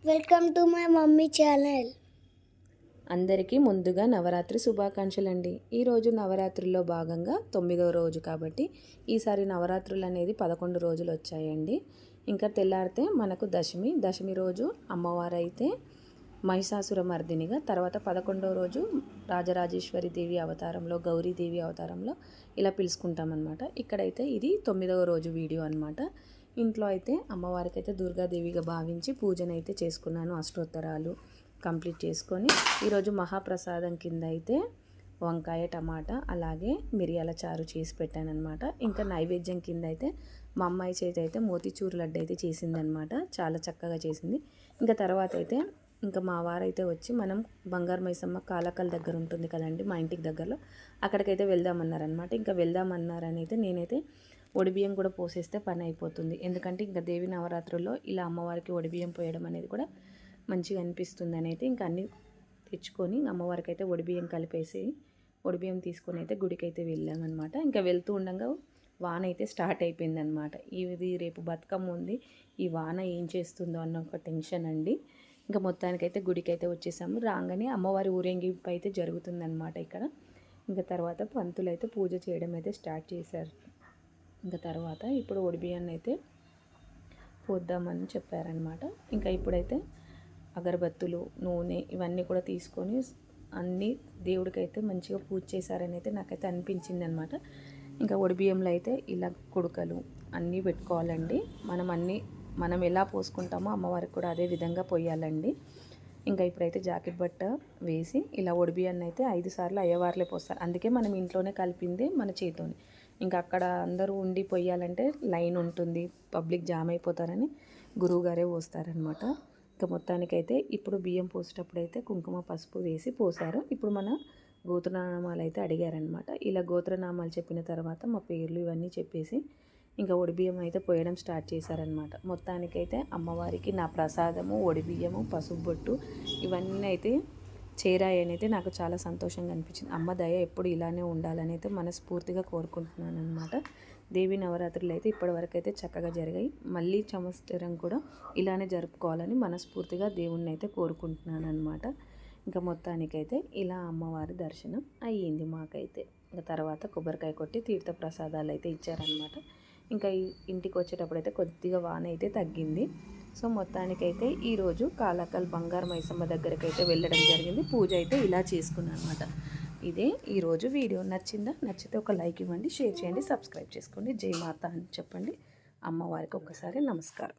Welcome to my mummy channel. అందరికీ ముందుగా నవరాత్రి శుభాకాంక్షలు అండి. ఈరోజు నవరాత్రుల్లో భాగంగా 9వ రోజు కాబట్టి ఈసారి నవరాత్రులు అనేది 11 రోజులు వచ్చాయండి. ఇంకా తెల్లారితే మనకు దశమి రోజు అమ్మవారు అయితే మహిషాసుర మర్దినిగా, తర్వాత 11వ రోజు రాజరాజేశ్వరి దేవి అవతారంలో, గౌరీదేవి అవతారంలో ఇలా పిలుచుకుంటామన్నమాట. ఇక్కడైతే ఇది 9వ రోజు వీడియో అనమాట. ఇంట్లో అయితే అమ్మవారికి అయితే దుర్గాదేవిగా భావించి పూజనైతే చేసుకున్నాను. అష్టోత్తరాలు కంప్లీట్ చేసుకొని ఈరోజు మహాప్రసాదం కింద అయితే వంకాయ టమాటా అలాగే మిరియాల చారు చేసి పెట్టానమాట. ఇంకా నైవేద్యం కింద అయితే మా అమ్మాయి చేతి అయితే మోతిచూరు లడ్డు అయితే చేసిందనమాట. చాలా చక్కగా చేసింది. ఇంకా తర్వాత అయితే ఇంకా మా వారైతే వచ్చి మనం బంగారు మైసమ్మ కాలకల్ దగ్గర ఉంటుంది కదండి, మా ఇంటికి దగ్గరలో, అక్కడికైతే వెళ్దామన్నారనమాట. ఇంకా వెళ్దామన్నారని అయితే నేనైతే ఒడిబియ్యం కూడా పోసేస్తే పని అయిపోతుంది. ఎందుకంటే ఇంకా దేవి నవరాత్రుల్లో ఇలా అమ్మవారికి ఒడిబియ్యం పోయడం అనేది కూడా మంచిగా అనిపిస్తుంది అని అయితే ఇంకా అన్నీ తెచ్చుకొని అమ్మవారికి అయితే ఒడిబియ్యం కలిపేసి ఒడిబియ్యం తీసుకొని అయితే గుడికి అయితే వెళ్ళామన్నమాట. ఇంకా వెళ్తూ ఉండగా వాన అయితే స్టార్ట్ అయిపోయిందనమాట. ఇది రేపు బతుకమ్మ ఉంది, ఈ వాన ఏం చేస్తుందో అన్న ఒక టెన్షన్ అండి. ఇంకా మొత్తానికైతే గుడికి అయితే వచ్చేసాము. రాగానే అమ్మవారి ఊరేగింపు అయితే జరుగుతుందన్నమాట ఇక్కడ. ఇంకా తర్వాత పంతులు అయితే పూజ చేయడం అయితే స్టార్ట్ చేశారు. ఇంకా తర్వాత ఇప్పుడు ఒడిబియ్యాన్ని అయితే పోద్దామని చెప్పారనమాట. ఇంకా ఇప్పుడైతే అగరబత్తులు, నూనె ఇవన్నీ కూడా తీసుకొని అన్నీ దేవుడికైతే మంచిగా పూజ చేశారని అయితే నాకైతే అనిపించింది అనమాట. ఇంకా ఒడిబియ్యంలో అయితే ఇలా కుడుకలు అన్నీ పెట్టుకోవాలండి. మనం ఎలా పోసుకుంటామో అమ్మవారికి కూడా అదే విధంగా పోయాలండి. ఇంకా ఇప్పుడైతే జాకెట్ బట్ట వేసి ఇలా ఒడిబియ్యాన్ని అయితే 5 సార్లు అయ్యవార్లే పోస్తారు. అందుకే మనం ఇంట్లోనే కలిపింది మన చేతితోని. ఇంకా అక్కడ అందరూ ఉండి పోయాలంటే లైన్ ఉంటుంది, పబ్లిక్ జామ్ అయిపోతారని గురువుగారే పోస్తారనమాట. ఇంకా మొత్తానికైతే ఇప్పుడు బియ్యం పోసేటప్పుడు అయితే కుంకుమ పసుపు వేసి పోసారు. ఇప్పుడు మన గోత్రనామాలు అయితే అడిగారనమాట. ఇలా గోత్రనామాలు చెప్పిన తర్వాత మా పేర్లు ఇవన్నీ చెప్పేసి ఇంకా ఒడిబియ్యం అయితే పోయడం స్టార్ట్ చేశారనమాట. మొత్తానికైతే అమ్మవారికి నా ప్రసాదము, ఒడిబియ్యము, పసుపు బొట్టు ఇవన్నీ అయితే చేరాయని అయితే నాకు చాలా సంతోషంగా అనిపించింది. అమ్మ దయ ఎప్పుడు ఇలానే ఉండాలని అయితే మనస్ఫూర్తిగా కోరుకుంటున్నాను అనమాట. దేవి నవరాత్రులు అయితే ఇప్పటివరకు అయితే చక్కగా జరిగాయి. మళ్ళీ సంవత్సరం కూడా ఇలానే జరుపుకోవాలని మనస్ఫూర్తిగా దేవుణ్ణి అయితే కోరుకుంటున్నాను అనమాట. ఇంకా మొత్తానికైతే ఇలా అమ్మవారి దర్శనం అయ్యింది మాకైతే. ఇంకా తర్వాత కొబ్బరికాయ కొట్టి తీర్థ ప్రసాదాలు అయితే ఇచ్చారనమాట. ఇంకా ఇంటికి వచ్చేటప్పుడు అయితే కొద్దిగా వాన అయితే తగ్గింది. సో మొత్తానికైతే ఈరోజు కాలకల్ బంగారు మైసమ్మ దగ్గరికి అయితే వెళ్ళడం జరిగింది. పూజ అయితే ఇలా చేసుకున్నాను అనమాట. ఇదే ఈరోజు వీడియో. నచ్చితే ఒక లైక్ ఇవ్వండి, షేర్ చేయండి, సబ్స్క్రైబ్ చేసుకోండి. జై మాత అని చెప్పండి. అమ్మవారికి ఒక్కసారి నమస్కారం.